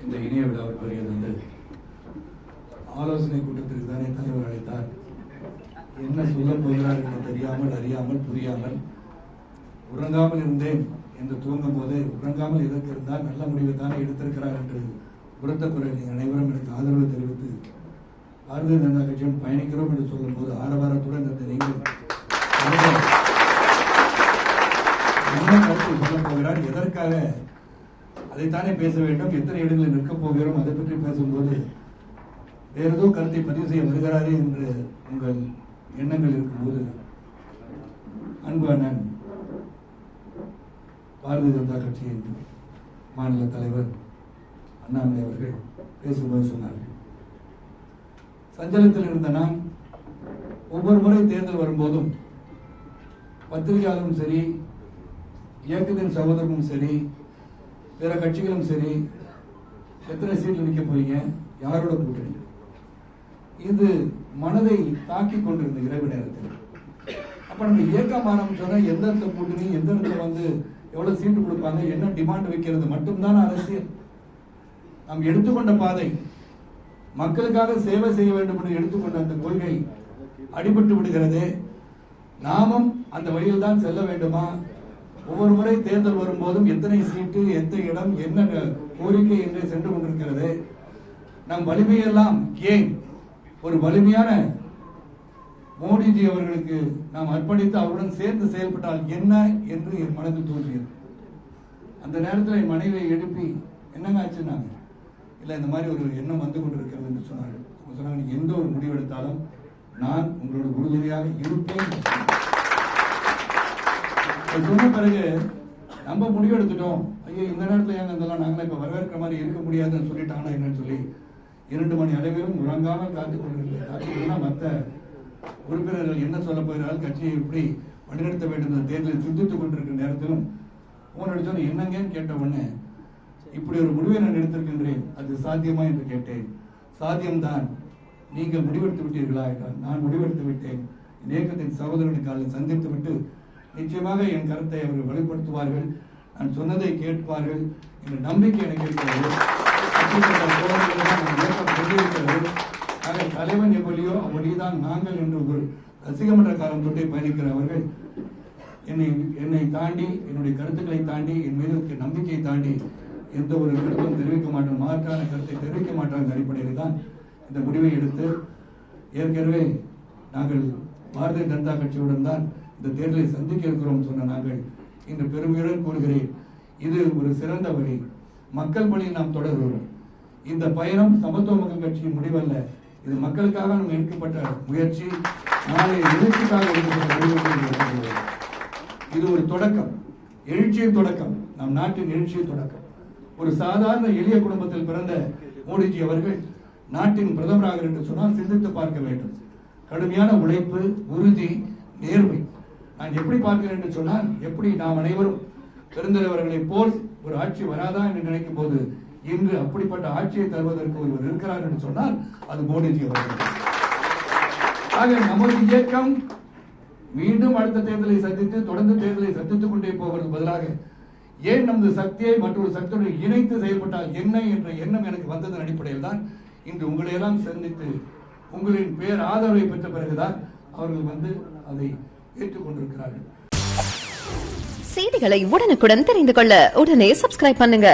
இந்த இணைய விழாவில் வருகிறது ஆலோசனை கூட்டத்திற்கு தானே தலைவர் அழைத்தார். என்ன சொல்ல போகிறார் என்று தெரியாமல், அறியாமல், புரியாமல் உறங்காமல் இருந்தேன் என்று தூங்கும் போது, உறங்காமல் எதற்கு இருந்தால் நல்ல முடிவை தானே எடுத்திருக்கிறார் என்று உரத்த குரல் அனைவரும் எனக்கு ஆதரவு தெரிவித்து பாரதிய ஜனதா கட்சியும் பயணிக்கிறோம் என்று சொல்லும் போது ஆரவாரத்துடன் இருந்த நீங்கள் என்ன கருத்து சொல்ல போகிறார், எதற்காக அதைத்தானே பேச வேண்டும், எத்தனை இடங்களில் நிற்கப் போகிறோம், அதை பற்றி பேசும்போது வேறு ஏதோ கருத்தை பதிவு செய்ய வருகிறாரே என்று உங்கள் எண்ணங்கள் இருக்கும்போது அன்பு அண்ணன் பாரதிய ஜனதா கட்சியின் மாநில தலைவர் அண்ணாமலை அவர்கள் பேசும்போது சொன்னார்கள், சஞ்சலத்தில் இருந்த நாம் ஒவ்வொரு முறை தேர்தல் வரும்போதும் பத்திரிகையாளரும் சரி, இயக்கத்தின் சகோதரமும் சரி, பிற கட்சிகளும் சரி, எத்தனை சீட்டில் நிற்க போறீங்க, யாரோட கூட்டணி, இது மனதை தாக்கி கொண்டிருந்த இரவு நேரத்தில். அப்ப நம்ம இயக்கம் ஆரம்பிச்சோன்னா எந்த இடத்துல கூட்டணி, எந்த இடத்துல எவ்வளவு சீட்டு கொடுப்பாங்க, என்ன டிமாண்ட் வைக்கிறது மட்டும்தான் அரசியல். நாம் எடுத்துக்கொண்ட பாதை மக்களுக்காக சேவை செய்ய வேண்டும் என்று எடுத்துக்கொண்ட அந்த கொள்கை அடிபட்டு விடுகிறது. நாமும் அந்த வழியில் தான் செல்ல வேண்டுமா? ஒவ்வொரு முறை தேர்தல் வரும்போதும் எத்தனை சீட்டு, எந்த இடம், என்ன கோரிக்கை என்று சென்று கொண்டிருக்கிறது. நம் வலிமையெல்லாம் ஏன் ஒரு வலிமையான மோடிஜி அவர்களுக்கு நாம் அர்ப்பணித்து அவருடன் சேர்ந்து செயல்பட்டால் என்ன என்று என் மனதில் தோன்றியது. அந்த நேரத்தில் என் மனைவியை எழுப்பி என்னங்க ஆச்சுன்னாங்க. இல்லை, இந்த மாதிரி ஒரு எண்ணம் வந்து கொண்டிருக்கிறது என்று சொன்னார்கள். சொன்னாங்க, நீங்க எந்த ஒரு முடிவு எடுத்தாலும் நான் உங்களோட உறுதுணையாக இருப்பேன். சொன்ன பிறகு நம்ம முடிவு எடுத்துட்டோம், ஐயோ இந்த நேரத்தில் ஏங்க இதெல்லாம் நாங்களே இப்ப வரவேற்கிற மாதிரி இருக்க முடியாதுன்னு சொல்லிட்டாங்கன்னா என்னன்னு சொல்லி 2 மணி அளவிலும் உறங்காமல் காத்துக் கொண்டிருக்கிறேன். மற்ற உறுப்பினர்கள் என்ன சொல்ல போகிறார்கள், கட்சியை எப்படி வழிநடத்த வேண்டும் தேர்தலில் சிந்தித்துக் கொண்டிருக்கிற நேரத்திலும் போன் அடிச்சோன்னு என்னங்கன்னு கேட்ட உடனே, இப்படி ஒரு முடிவை நான் எடுத்திருக்கின்றேன், அது சாத்தியமா என்று கேட்டேன். சாத்தியம்தான். நீங்கள் முடிவெடுத்து விட்டீர்களா என்றால், நான் முடிவெடுத்து விட்டேன். இயக்கத்தின் சகோதரனுக்காக சந்தித்து விட்டு நிச்சயமாக என் கருத்தை அவர்கள் வெளிப்படுத்துவார்கள், நான் சொன்னதை கேட்பார்கள் என்ற நம்பிக்கை எனக்கு இருக்கிறது. தலைவன் எப்படியோ அப்படிதான் நாங்கள் என்று ஒரு ரசிகமன்ற காலம் தொட்டே பயணிக்கிற அவர்கள் என்னை தாண்டி, என்னுடைய கருத்துக்களை தாண்டி, என் மீது நம்பிக்கையை தாண்டி எந்த ஒரு கருத்தும் தெரிவிக்க மாட்டோம், மாற்றான கருத்தை தெரிவிக்க மாட்டாங்க அடிப்படையில் தான் இந்த முடிவை எடுத்து, ஏற்கனவே நாங்கள் பாரதிய ஜனதா கட்சியுடன் தான் இந்த தேர்தலை சந்திக்க இருக்கிறோம் சொன்ன நாங்கள் இன்று பெருமையுடன் கூறுகிறேன், இது ஒரு சிறந்த வழி. மக்கள் பணியை நாம் தொடர்கிறோம். இந்த பயணம் சமத்துவ மக்கள் கட்சியின் முடிவல்ல, இது மக்களுக்காக நாம் எடுக்கப்பட்ட முயற்சி, நாளைய எழுச்சிக்காக எடுக்கப்பட்ட முடிவு. இது ஒரு தொடக்கம், எழுச்சியின் தொடக்கம், நம் நாட்டின் எழுச்சியின் தொடக்கம். ஒரு சாதாரண எளிய குடும்பத்தில் பிறந்த மோடிஜி அவர்கள் நாட்டின் பிரதமராக என்று சொன்னால் சிந்தித்து பார்க்க வேண்டும். கடுமையான உழைப்பு, உறுதி, நேர்மை. நான் எப்படி பார்க்கிறேன் என்று சொன்னால், எப்படி நாம் அனைவரும் பெருந்தலைவர்களை போல் ஒரு ஆட்சி வராதா என்று நினைக்கும் போது இன்று அப்படிப்பட்ட ஆட்சியை தருவதற்கு ஒருவர் இருக்கிறார் என்று சொன்னால் அது மோடிஜி அவர்கள். ஆக நமது இயக்கம் மீண்டும் அடுத்த தேர்தலை சந்தித்து தொடர்ந்து தேர்தலை சந்தித்துக் கொண்டே போவதற்கு பதிலாக ஏன் நமது சக்தியை மற்றொரு சக்தியுடன் இணைத்து செயல்பட்டால் என்ன என்ற எண்ணம் எனக்கு வந்ததன் அடிப்படையில் தான் இன்று உங்களை எல்லாம் சந்தித்து உங்களின் பேர் ஆதரவை பெற்ற பிறகுதான் அவர்கள் அதை ஏற்றுக்கொண்டிருக்கிறார்கள். செய்திகளை உடனுக்குடன் தெரிந்து கொள்ள உடனே சப்ஸ்கிரைப் பண்ணுங்க.